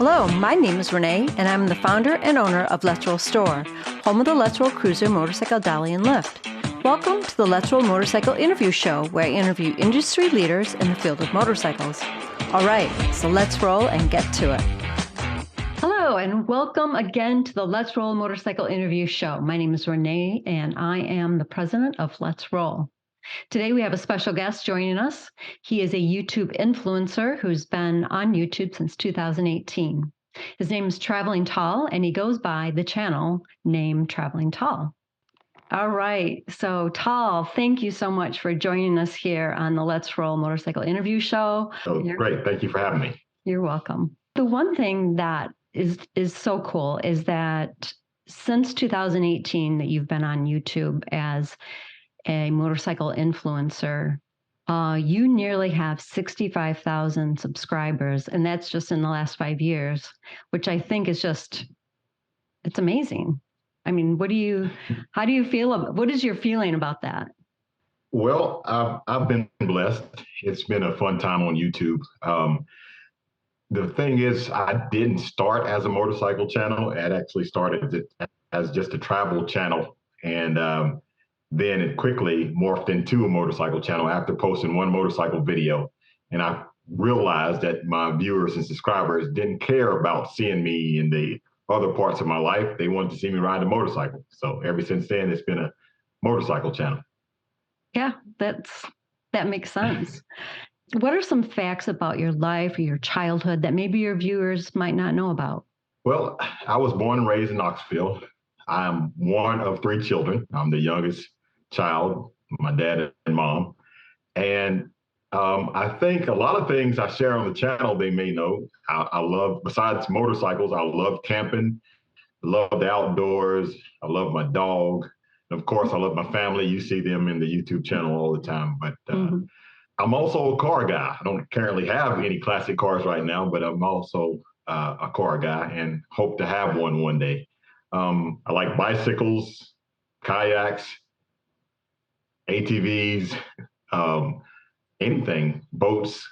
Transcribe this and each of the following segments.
Hello, my name is Renee, and I'm the founder and owner of Let's Roll Store, home of the Let's Roll Cruiser Motorcycle Dolly and Lift. Welcome to the Let's Roll Motorcycle Interview Show, where I interview industry leaders in the field of motorcycles. All right, so let's roll and get to it. Hello, and welcome again to the Let's Roll Motorcycle Interview Show. My name is Renee, and I am the president of Let's Roll. Today we have a special guest joining us. He is a YouTube influencer who's been on YouTube since 2018. His name is Traveling Tall, and he goes by the channel named Traveling Tall. All right, so Tall, thank you so much for joining us here on the Let's Roll Motorcycle Interview Show. Oh, great. Thank you for having me. You're welcome. The one thing that is so cool is that since 2018 that you've been on YouTube as a motorcycle influencer, you nearly have 65,000 subscribers, and that's just in the last 5 years, which I think is just, it's amazing. I mean, how do you feel about, what is your feeling about that? Well, I've been blessed. It's been a fun time on YouTube. The thing is, I didn't start as a motorcycle channel. It actually started as just a travel channel, and then it quickly morphed into a motorcycle channel after posting one motorcycle video. And I realized that my viewers and subscribers didn't care about seeing me in the other parts of my life. They wanted to see me ride a motorcycle. So ever since then, it's been a motorcycle channel. Yeah, that makes sense. What are some facts about your life or your childhood that maybe your viewers might not know about? Well, I was born and raised in Knoxville. I'm one of 3 children. I'm the youngest child, my dad and mom. And I think a lot of things I share on the channel, they may know. I love, besides motorcycles, I love camping, I love the outdoors, I love my dog. And of course, I love my family. You see them in the YouTube channel all the time. But I'm also a car guy. I don't currently have any classic cars right now, but I'm also a car guy and hope to have one day. I like bicycles, kayaks, ATVs, anything, boats,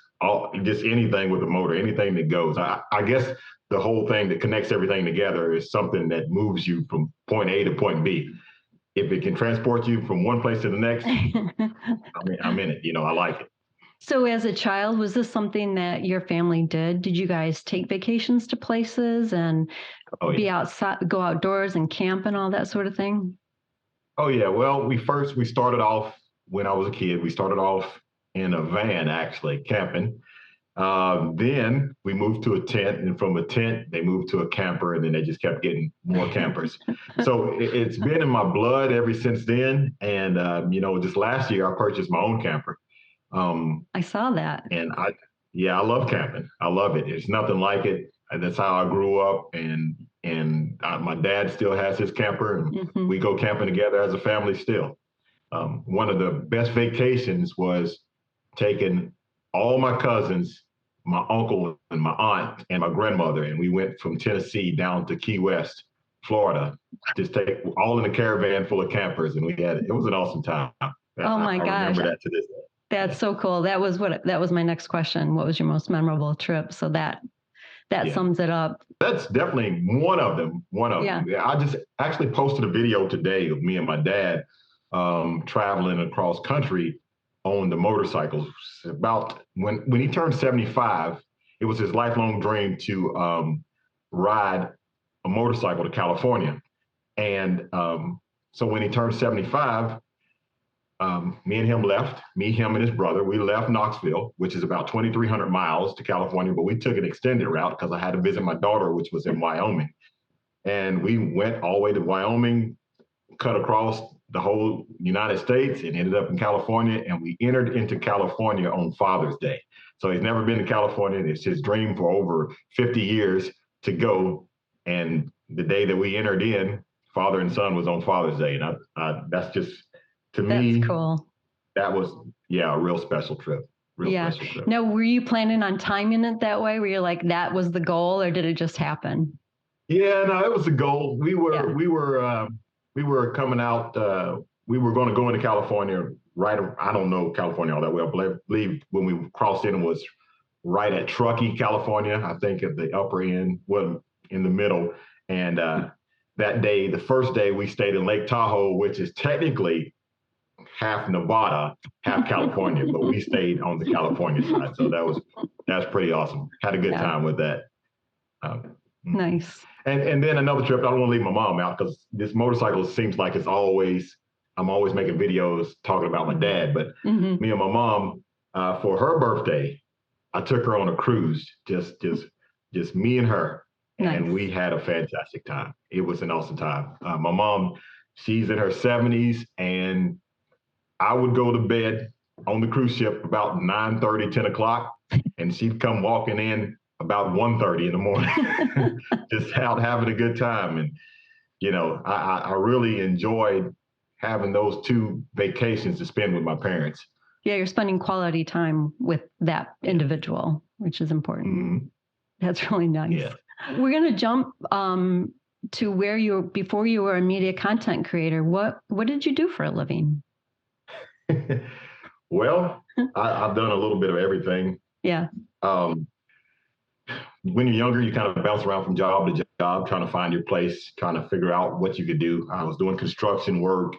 just anything with a motor, anything that goes. I guess the whole thing that connects everything together is something that moves you from point A to point B. If it can transport you from one place to the next, I'm in it. I like it. So as a child, was this something that your family did? Did you guys take vacations to places and be outside, go outdoors and camp and all that sort of thing? Oh, yeah. Well, we started off when I was a kid. We started off in a van, actually, camping. Then we moved to a tent, and from a tent, they moved to a camper, and then they just kept getting more campers. So it's been in my blood ever since then. And, just last year, I purchased my own camper. I saw that. And I love camping. I love it. It's nothing like it. That's how I grew up. And my dad still has his camper, and we go camping together as a family still. One of the best vacations was taking all my cousins, my uncle and my aunt and my grandmother, and we went from Tennessee down to Key West, Florida, just take all in a caravan full of campers, and it was an awesome time. Oh my gosh. I remember that to this day. That's so cool. That was my next question. What was your most memorable trip? So that sums it up. That's definitely one of them. Yeah, I just actually posted a video today of me and my dad traveling across country on the motorcycles. About when he turned 75, it was his lifelong dream to ride a motorcycle to California. And so when he turned 75, me, him and his brother, we left Knoxville, which is about 2,300 miles to California, but we took an extended route because I had to visit my daughter, which was in Wyoming. And we went all the way to Wyoming, cut across the whole United States, and ended up in California. And we entered into California on Father's Day. So he's never been to California. It's his dream for over 50 years to go. And the day that we entered in, father and son was on Father's Day. And that's just, to me, that's cool. That was, a real special trip. Special trip. Now, were you planning on timing it that way? Were you like, that was the goal, or did it just happen? Yeah, no, it was a goal. We were coming out. We were going to go into California. Right, I don't know California all that well, but I believe when we crossed in, it was right at Truckee, California, I think at the upper end, well, in the middle. And that day, the first day, we stayed in Lake Tahoe, which is technically half Nevada, half California, but we stayed on the California side. So that's pretty awesome. Had a good time with that. Nice. And then another trip, I don't want to leave my mom out because this motorcycle seems like I'm always making videos talking about my dad, but me and my mom, for her birthday, I took her on a cruise, just me and her. Nice. And we had a fantastic time. It was an awesome time. My mom, she's in her 70s, and I would go to bed on the cruise ship about 9:30, 10 o'clock, and she'd come walking in about 1:30 in the morning, just out having a good time. And, you know, I really enjoyed having those 2 vacations to spend with my parents. Yeah, you're spending quality time with that individual, which is important. That's really nice. Yeah. We're going to jump to where before you were a media content creator. What did you do for a living? Well, I've done a little bit of everything. Yeah. When you're younger, you kind of bounce around from job to job, trying to find your place, trying to figure out what you could do. I was doing construction work,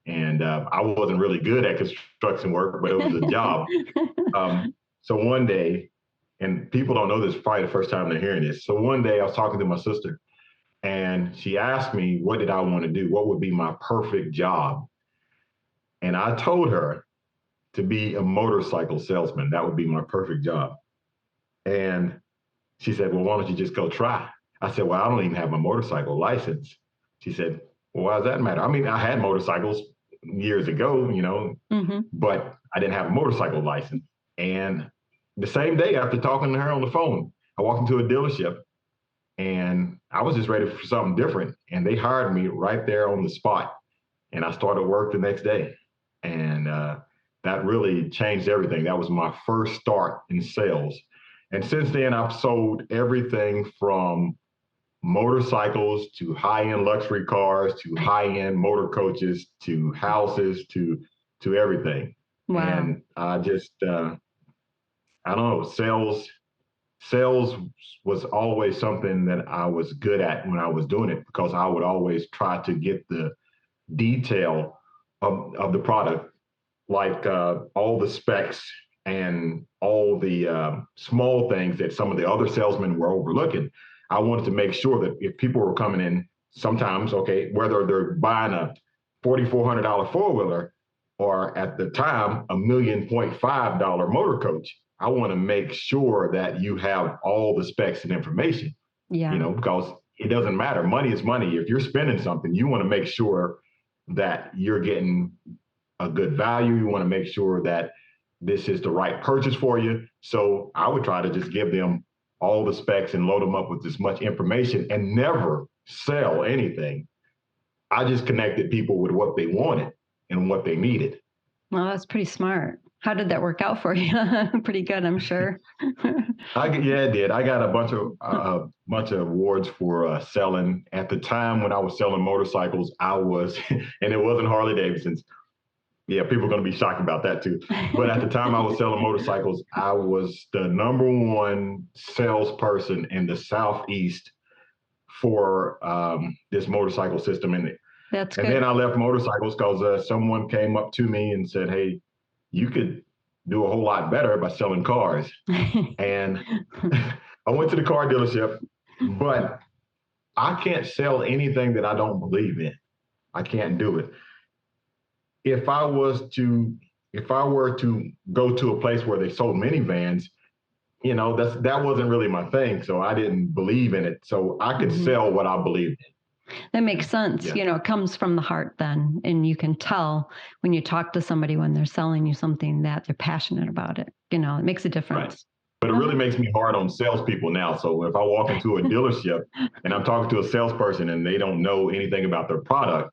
and I wasn't really good at construction work, but it was a job. So one day, and people don't know this, probably the first time they're hearing this. So one day I was talking to my sister, and she asked me, what did I want to do? What would be my perfect job? And I told her to be a motorcycle salesman. That would be my perfect job. And she said, well, why don't you just go try? I said, well, I don't even have my motorcycle license. She said, well, why does that matter? I mean, I had motorcycles years ago, you know, but I didn't have a motorcycle license. And the same day after talking to her on the phone, I walked into a dealership and I was just ready for something different. And they hired me right there on the spot. And I started work the next day. And that really changed everything. That was my first start in sales. And since then, I've sold everything from motorcycles to high-end luxury cars to high-end motor coaches to houses to everything. Wow. And I just, I don't know, sales was always something that I was good at when I was doing it, because I would always try to get the detail of the product, like all the specs and all the small things that some of the other salesmen were overlooking. I wanted to make sure that if people were coming in, sometimes, okay, whether they're buying a $4,400 four-wheeler or at the time, $1.5 million motor coach, I want to make sure that you have all the specs and information, you know, because it doesn't matter. Money is money. If you're spending something, you want to make sure that you're getting a good value. You want to make sure that this is the right purchase for you. So I would try to just give them all the specs and load them up with as much information and never sell anything. I just connected people with what they wanted and what they needed. Well, that's pretty smart. How did that work out for you? Pretty good, I'm sure. Yeah, it did. I got a bunch of awards for selling. At the time when I was selling motorcycles, I was, and it wasn't Harley Davidsons. Yeah, people are going to be shocked about that too. But at the time I was selling motorcycles, I was the #1 salesperson in the Southeast for this motorcycle system. And then I left motorcycles because someone came up to me and said, hey, you could do a whole lot better by selling cars. And I went to the car dealership, but I can't sell anything that I don't believe in. I can't do it. If I were to go to a place where they sold minivans, you know, that wasn't really my thing. So I didn't believe in it. So I could sell what I believed in. That makes sense. Yeah. You know, it comes from the heart then. And you can tell when you talk to somebody when they're selling you something that they're passionate about it. You know, it makes a difference. Right. But it really makes me hard on salespeople now. So if I walk into a dealership and I'm talking to a salesperson and they don't know anything about their product,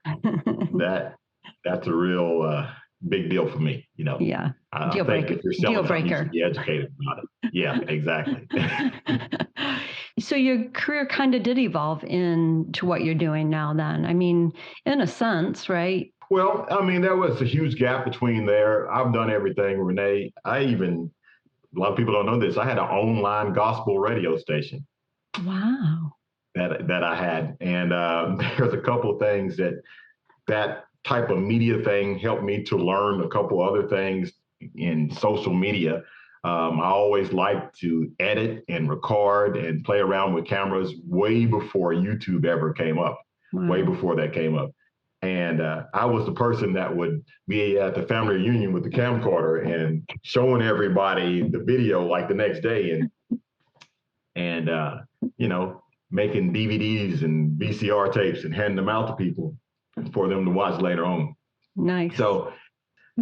that's a real big deal for me. You know, yeah. I think if you're selling something, you should be educated about it. Yeah, exactly. So your career kind of did evolve into what you're doing now then. I mean, in a sense, right? Well, I mean, there was a huge gap between there. I've done everything, Renee. I even a lot of people don't know this. I had an online gospel radio station. Wow. That I had. And there's a couple of things that type of media thing helped me to learn a couple other things in social media. I always liked to edit and record and play around with cameras way before YouTube ever came up, way before that came up. And I was the person that would be at the family reunion with the camcorder and showing everybody the video like the next day and you know, making DVDs and VCR tapes and handing them out to people for them to watch later on. Nice. So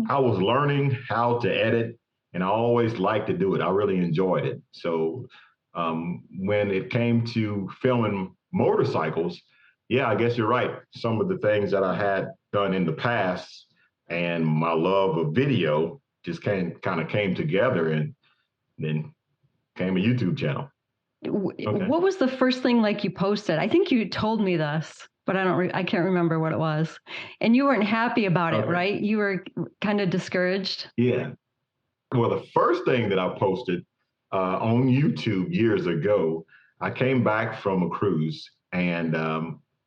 I was learning how to edit, and I always liked to do it. I really enjoyed it. So when it came to filming motorcycles, yeah, I guess you're right. Some of the things that I had done in the past and my love of video just kind of came together, and then came a YouTube channel. Okay. What was the first thing like you posted? I think you told me this, but I can't remember what it was. And you weren't happy about it, right? You were kind of discouraged. Yeah. Well, the first thing that I posted on YouTube years ago, I came back from a cruise, and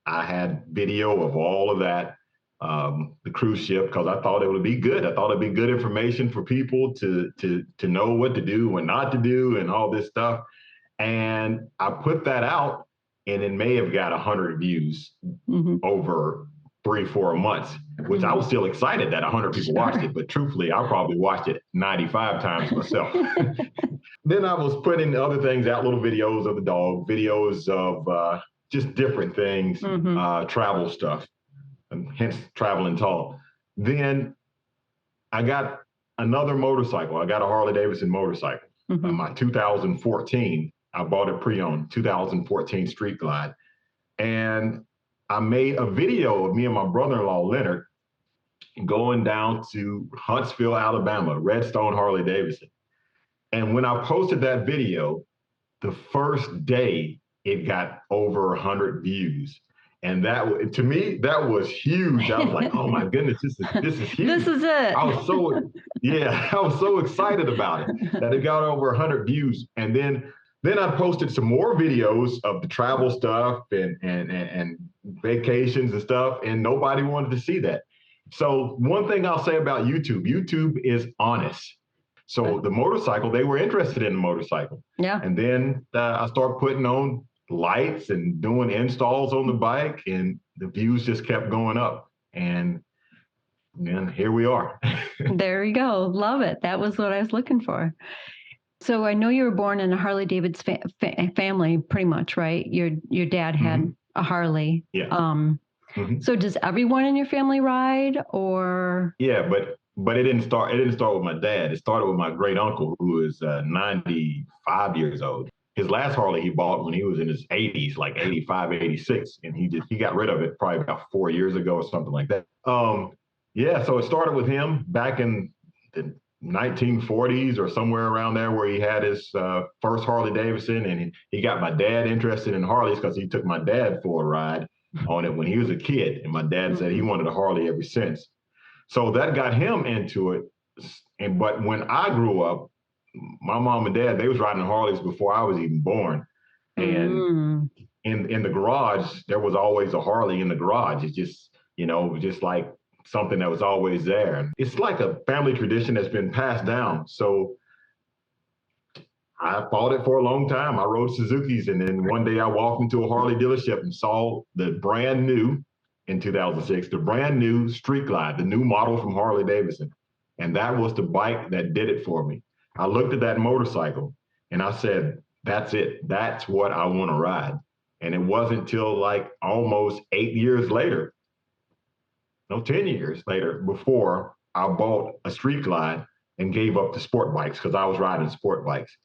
I had video of all of that, the cruise ship, because I thought it would be good. I thought it'd be good information for people to know what to do and not to do and all this stuff. And I put that out, and it may have got 100 views over 3-4 months, which I was still excited that 100 people watched it. But truthfully, I probably watched it 95 times myself. Then I was putting other things out, little videos of the dog, videos of just different things, travel stuff, and hence Travel and Talk. Then I got another motorcycle. I got a Harley Davidson motorcycle, my 2014. I bought it pre-owned, 2014 Street Glide. And I made a video of me and my brother-in-law, Leonard, going down to Huntsville, Alabama, Redstone Harley Davidson. And when I posted that video, the first day it got over 100 views. And that, to me, that was huge. I was like, oh my goodness, this is huge. This is it. I was so excited about it that it got over 100 views. And then I posted some more videos of the travel stuff and vacations and stuff, and nobody wanted to see that. So one thing I'll say about YouTube is honest. So the motorcycle, they were interested in the motorcycle. Yeah. And then I started putting on lights and doing installs on the bike, and the views just kept going up. And then here we are. There you go. Love it. That was what I was looking for. So I know you were born in a Harley Davidson family, pretty much, right? Your dad had a Harley. Yeah. So does everyone in your family ride, or? Yeah, but it didn't start with my dad. It started with my great uncle, who is 95 years old. His last Harley he bought when he was in his 80s, like 85, 86, and he got rid of it probably about 4 years ago or something like that. Yeah, so it started with him back in the 1940s or somewhere around there, where he had his first Harley Davidson, and he got my dad interested in Harleys because he took my dad for a ride on it when he was a kid, and my dad said he wanted a Harley ever since. So that got him into it. But when I grew up, my mom and dad, they was riding Harleys before I was even born. And in the garage, there was always a Harley in the garage. It's just, just like something that was always there. It's like a family tradition that's been passed down. So I fought it for a long time. I rode Suzuki's, and then one day I walked into a Harley dealership and saw the brand new, in 2006, the brand new Street Glide, the new model from Harley Davidson. And that was the bike that did it for me. I looked at that motorcycle and I said, that's it. That's what I want to ride. And it wasn't till like almost 8 years later, 10 years later, before I bought a Street Glide and gave up the sport bikes, because I was riding sport bikes.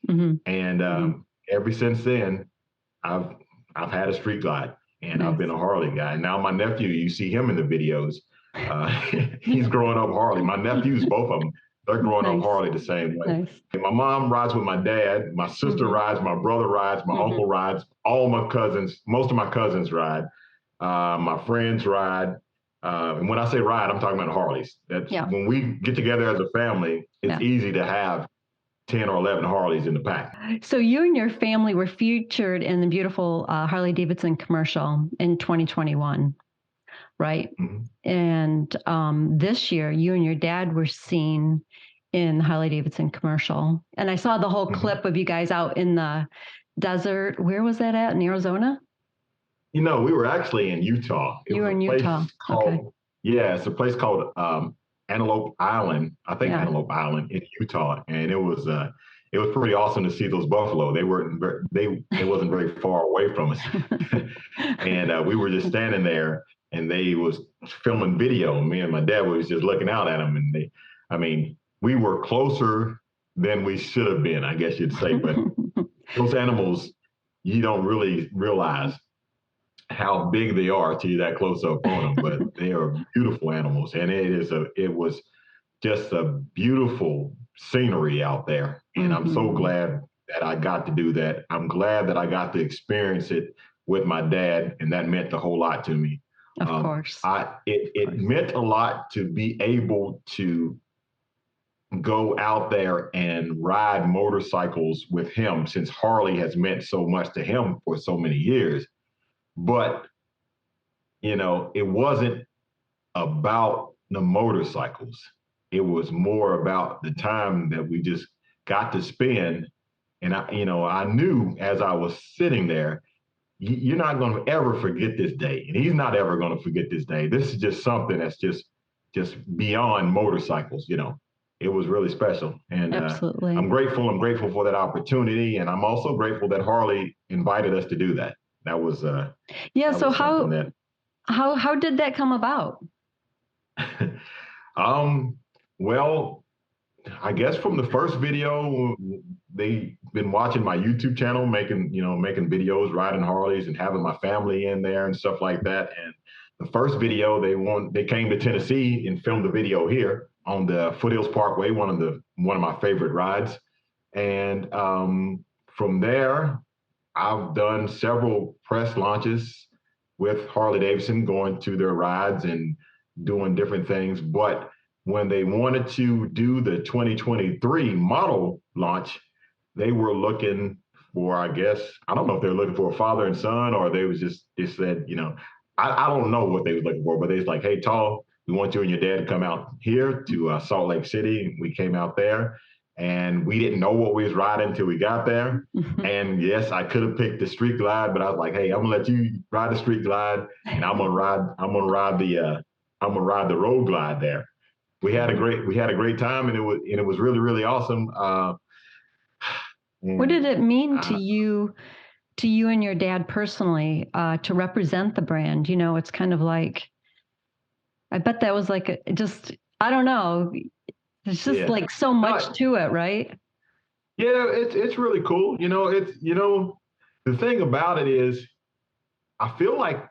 And ever since then, I've had a Street Glide, and I've been a Harley guy. And now my nephew, you see him in the videos. He's growing up Harley. My nephews, both of them, they're growing up Harley the same way. And my mom rides with my dad. My sister rides. My brother rides. My uncle rides. All my cousins, most of my cousins ride. My friends ride. And when I say ride, I'm talking about Harleys. When we get together as a family, it's easy to have 10 or 11 Harleys in the pack. So you and your family were featured in the beautiful Harley Davidson commercial in 2021, right? Mm-hmm. And this year, you and your dad were seen in the Harley Davidson commercial. And I saw the whole clip of you guys out in the desert. Where was that at? In Arizona? We were actually in Utah. You were in Utah. Yeah, it's a place called Antelope Island. I think Antelope Island in Utah, and it was pretty awesome to see those buffalo. They wasn't very far away from us, and we were just standing there, and they was filming video. Me and my dad was just looking out at them, and we were closer than we should have been, I guess you'd say. But those animals, you don't really realize how big they are till you're that close up on them, but they are beautiful animals, and it was just a beautiful scenery out there, and I'm so glad that I got to do that. I'm glad that I got to experience it with my dad, and that meant a whole lot to me. Of course, it meant a lot to be able to go out there and ride motorcycles with him, since Harley has meant so much to him for so many years. But, it wasn't about the motorcycles. It was more about the time that we just got to spend. And I knew as I was sitting there, you're not going to ever forget this day. And he's not ever going to forget this day. This is just something that's just beyond motorcycles, It was really special. And absolutely. I'm grateful for that opportunity. And I'm also grateful that Harley invited us to do that. That was so how did that come about? Well, I guess from the first video, they've been watching my YouTube channel, making videos, riding Harleys, and having my family in there and stuff like that. And the first video, they came to Tennessee and filmed the video here on the Foothills Parkway, one of my favorite rides. And from there, I've done several press launches with Harley Davidson, going to their rides and doing different things. But when they wanted to do the 2023 model launch, they were looking for, I don't know if they were looking for a father and son, or they said, I don't know what they were looking for, but they was like, hey, Tall, we want you and your dad to come out here to Salt Lake City. We came out there. And we didn't know what we was riding until we got there. And yes, I could have picked the Street Glide, but I was like, hey, I'm gonna let you ride the Street Glide, and I'm gonna ride the Road Glide there. We had a great time, and it was really, really awesome. What did it mean to you and your dad personally to represent the brand? It's kind of like, I bet that was like I don't know. It's just like so much to it, right? Yeah, it's really cool. The thing about it is, I feel like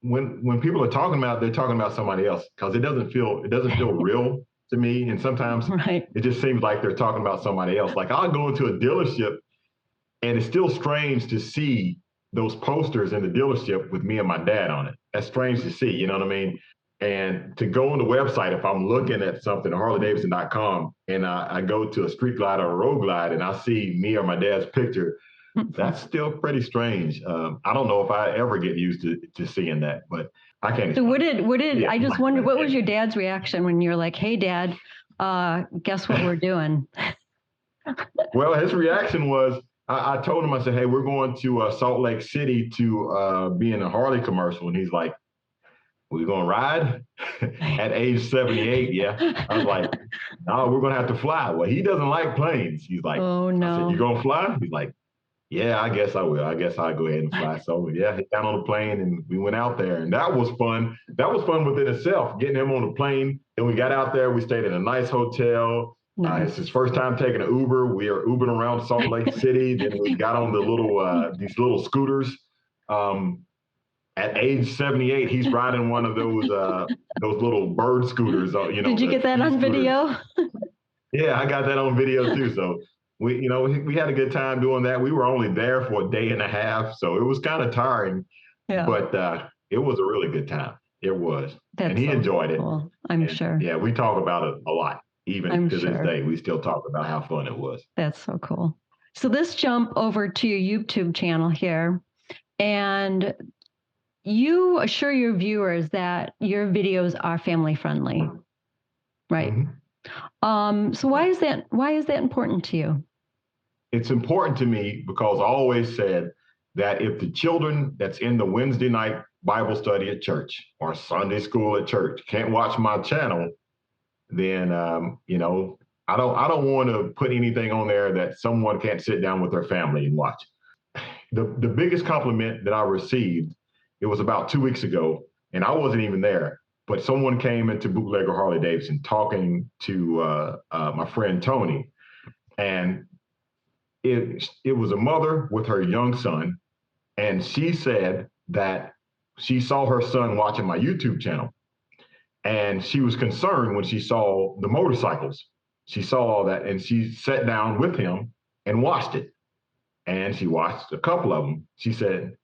when people are talking about it, they're talking about somebody else, because it doesn't feel real to me. And sometimes it just seems like they're talking about somebody else. Like, I'll go into a dealership, and it's still strange to see those posters in the dealership with me and my dad on it. That's strange to see, you know what I mean? And to go on the website, if I'm looking at something, harleydavidson.com, and I go to a Street Glide or a Road Glide, and I see me or my dad's picture, that's still pretty strange. I don't know if I ever get used to seeing that, but I can't. So I just wondered, what was your dad's reaction when you're like, hey, Dad, guess what we're doing? Well, his reaction was, I told him, I said, hey, we're going to Salt Lake City to be in a Harley commercial. And he's like, we're going to ride at age 78. Yeah. I was like, no, we're going to have to fly. Well, he doesn't like planes. He's like, oh, no. I said, you going to fly? He's like, yeah, I guess I will. I guess I'll go ahead and fly. So yeah, he got on the plane and we went out there, and that was fun. That was fun within itself, getting him on the plane. And we got out there, we stayed in a nice hotel. Nice. It's his first time taking an Uber. We are Ubering around Salt Lake City. Then we got on the these little scooters. At age 78, he's riding one of those little bird scooters. Did you get that on video? Yeah, I got that on video too. So we had a good time doing that. We were only there for a day and a half, so it was kind of tiring. Yeah. But it was a really good time. It was. And he enjoyed it. I'm sure. Yeah, we talk about it a lot. Even to this day, we still talk about how fun it was. That's so cool. So let's jump over to your YouTube channel here. And you assure your viewers that your videos are family friendly, right? Mm-hmm. So why is that important to you? It's important to me because I always said that if the children that's in the Wednesday night Bible study at church or Sunday school at church can't watch my channel, then I don't want to put anything on there that someone can't sit down with their family and watch. The biggest compliment that I received, it was about 2 weeks ago, and I wasn't even there, but someone came into Bootlegger Harley Davidson talking to my friend Tony, and it was a mother with her young son, and she said that she saw her son watching my YouTube channel, and she was concerned when she saw the motorcycles. She saw all that, and she sat down with him and watched it. And she watched a couple of them. She said,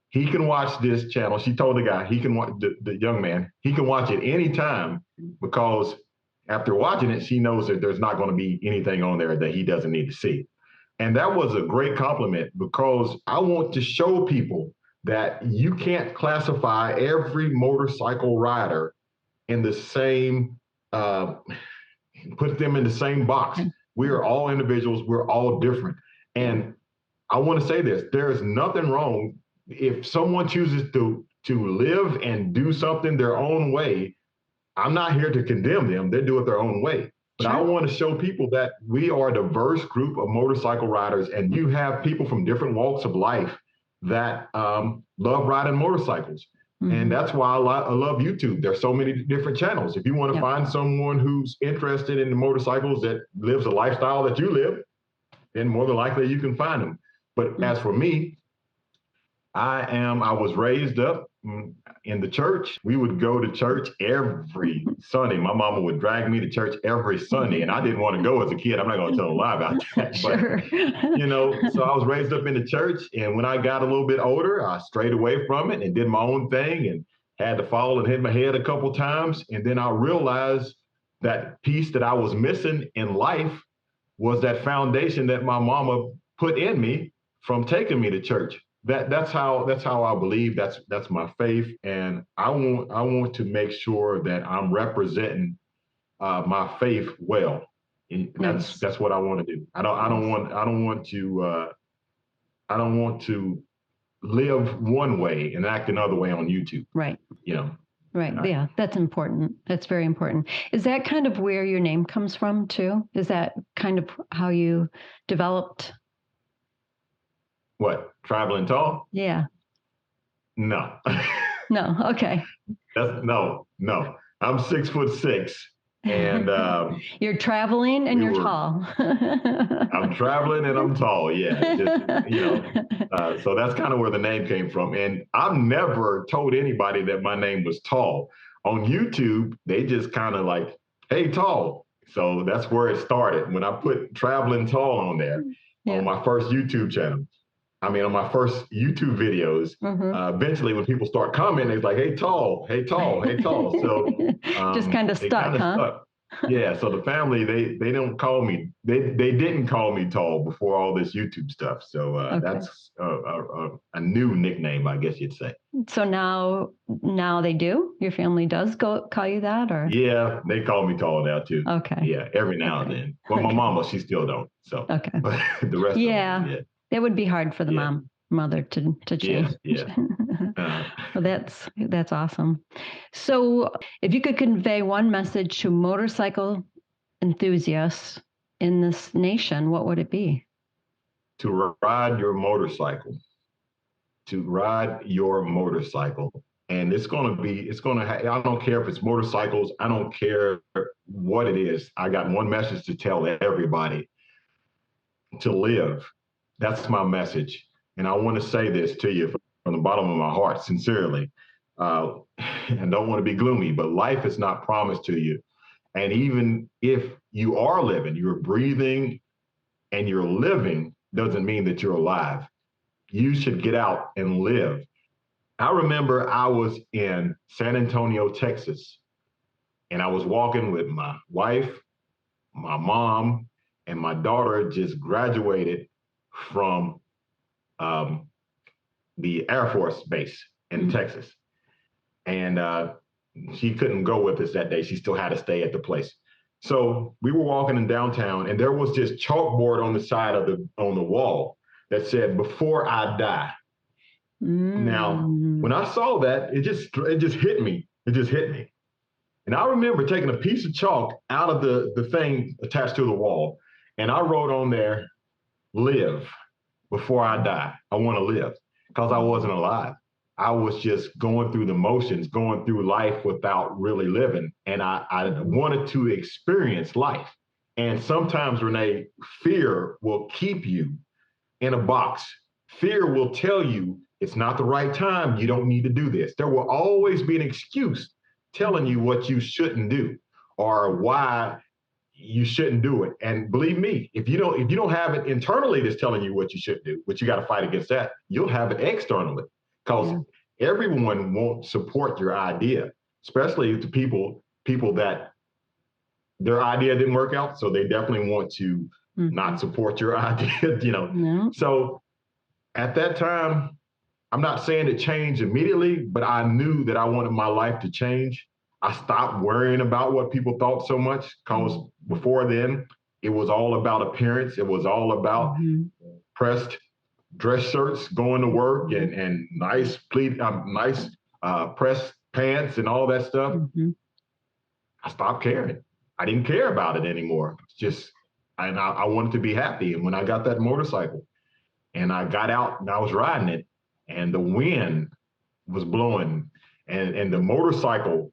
he can watch this channel. She told the guy, he can watch, the young man, he can watch it anytime, because after watching it, she knows that there's not going to be anything on there that he doesn't need to see. And that was a great compliment, because I want to show people that you can't classify every motorcycle rider in the same, put them in the same box. We are all individuals. We're all different. And I want to say this, there's nothing wrong if someone chooses to live and do something their own way. I'm not here to condemn them. They do it their own way. But sure. I want to show people that we are a diverse group of motorcycle riders, and you have people from different walks of life that love riding motorcycles. Mm-hmm. And that's why I love YouTube. There's so many different channels. If you want to find someone who's interested in the motorcycles that lives a lifestyle that you live, then more than likely you can find them. But as for me, I was raised up in the church. We would go to church every Sunday. My mama would drag me to church every Sunday, and I didn't want to go as a kid. I'm not going to tell a lie about that. Sure. But, so I was raised up in the church, and when I got a little bit older, I strayed away from it and did my own thing and had to fall and hit my head a couple times. And then I realized that piece that I was missing in life was that foundation that my mama put in me from taking me to church. That's how I believe. That's my faith, and I want to make sure that I'm representing my faith well. And that's what I want to do. I don't want to live one way and act another way on YouTube. Right. Right. Right. Yeah, that's important. That's very important. Is that kind of where your name comes from too? Is that kind of how you developed? What, Traveling Tall? Yeah. No. No. Okay. No. I'm 6'6", and you're traveling and you're tall. I'm traveling and I'm tall. Yeah. Just, so that's kind of where the name came from. And I've never told anybody that my name was Tall. On YouTube, they just kind of like, hey, Tall. So that's where it started. When I put Traveling Tall on there on my first YouTube channel. I mean, on my first YouTube videos, eventually when people start commenting, it's like, hey, Tall, hey, Tall, hey, Tall. So just kind of stuck, huh? Stuck. Yeah. So the family, they don't call me, they didn't call me Tall before all this YouTube stuff. So that's a new nickname, I guess you'd say. So now they do? Your family does call you that, or? Yeah, they call me Tall now too. Okay. Yeah, every now and then. Well, my mama, she still don't. So okay. But the rest of them, That would be hard for the mother to change. Yeah. Well, that's awesome. So if you could convey one message to motorcycle enthusiasts in this nation, what would it be? To ride your motorcycle. And I don't care if it's motorcycles. I don't care what it is. I got one message to tell everybody: to live. That's my message. And I want to say this to you from the bottom of my heart, sincerely. I don't want to be gloomy, but life is not promised to you. And even if you are living, you're breathing and you're living, doesn't mean that you're alive. You should get out and live. I remember I was in San Antonio, Texas, and I was walking with my wife my mom and my daughter just graduated from the Air Force base in Texas. And she couldn't go with us that day. She still had to stay at the place. So we were walking in downtown, and there was this chalkboard on the side of on the wall that said, "Before I die." Now, when I saw that, it just hit me. It just hit me. And I remember taking a piece of chalk out of the thing attached to the wall, and I wrote on there, "Live before I die. I want to live," because I wasn't alive. I was just going through the motions, going through life without really living. And I wanted to experience life. And sometimes, Renee, fear will keep you in a box. Fear will tell you it's not the right time. You don't need to do this. There will always be an excuse telling you what you shouldn't do or why you shouldn't do it. And believe me, if you don't have it internally that's telling you what you should do, but you got to fight against that, you'll have it externally, because everyone won't support your idea, especially the people that their idea didn't work out. So they definitely want to not support your idea, So at that time, I'm not saying it changed immediately, but I knew that I wanted my life to change. I stopped worrying about what people thought so much, because before then, it was all about appearance. It was all about pressed dress shirts going to work and nice pressed pants and all that stuff. I stopped caring. I didn't care about it anymore. I wanted to be happy. And when I got that motorcycle and I got out and I was riding it, and the wind was blowing, and the motorcycle,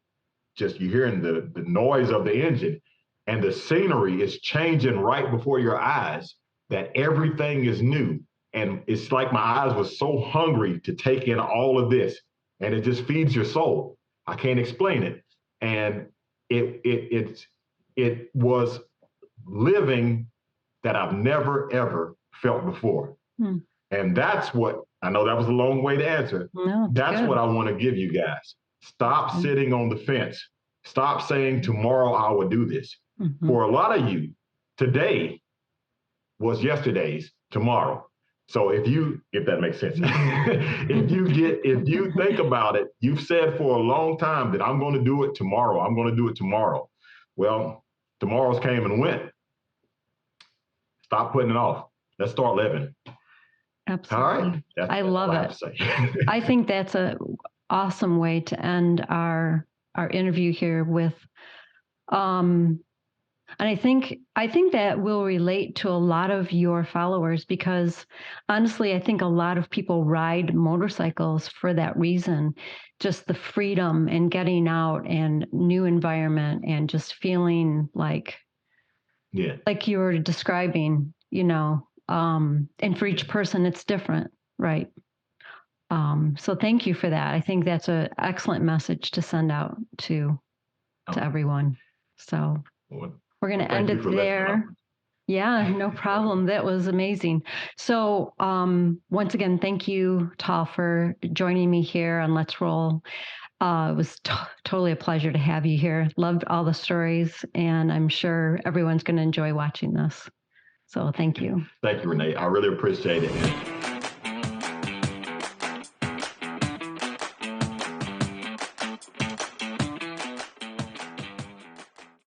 just you hearing the noise of the engine, and the scenery is changing right before your eyes, that everything is new. And it's like my eyes were so hungry to take in all of this, and it just feeds your soul. I can't explain it. And it was living that I've never, ever felt before. And that's what, I know that was a long way to answer. No, that's good. What I want to give you guys. Stop sitting on the fence. Stop saying tomorrow I will do this. For a lot of you, today was yesterday's tomorrow. So if that makes sense, if you think about it, you've said for a long time that I'm going to do it tomorrow. I'm going to do it tomorrow. Well, tomorrow's came and went. Stop putting it off. Let's start living. Absolutely. All right. I love it. I think that's an awesome way to end our interview here with, and I think that will relate to a lot of your followers, because honestly, I think a lot of people ride motorcycles for that reason, just the freedom and getting out and new environment and just feeling like you were describing, and for each person, it's different, right? So thank you for that. I think that's an excellent message to send out to everyone. So we're going to end it there. Yeah, no problem. That was amazing. So once again, thank you, Tal, for joining me here on Let's Roll. It was totally a pleasure to have you here. Loved all the stories, and I'm sure everyone's going to enjoy watching this. So thank you. Thank you, Renee. I really appreciate it.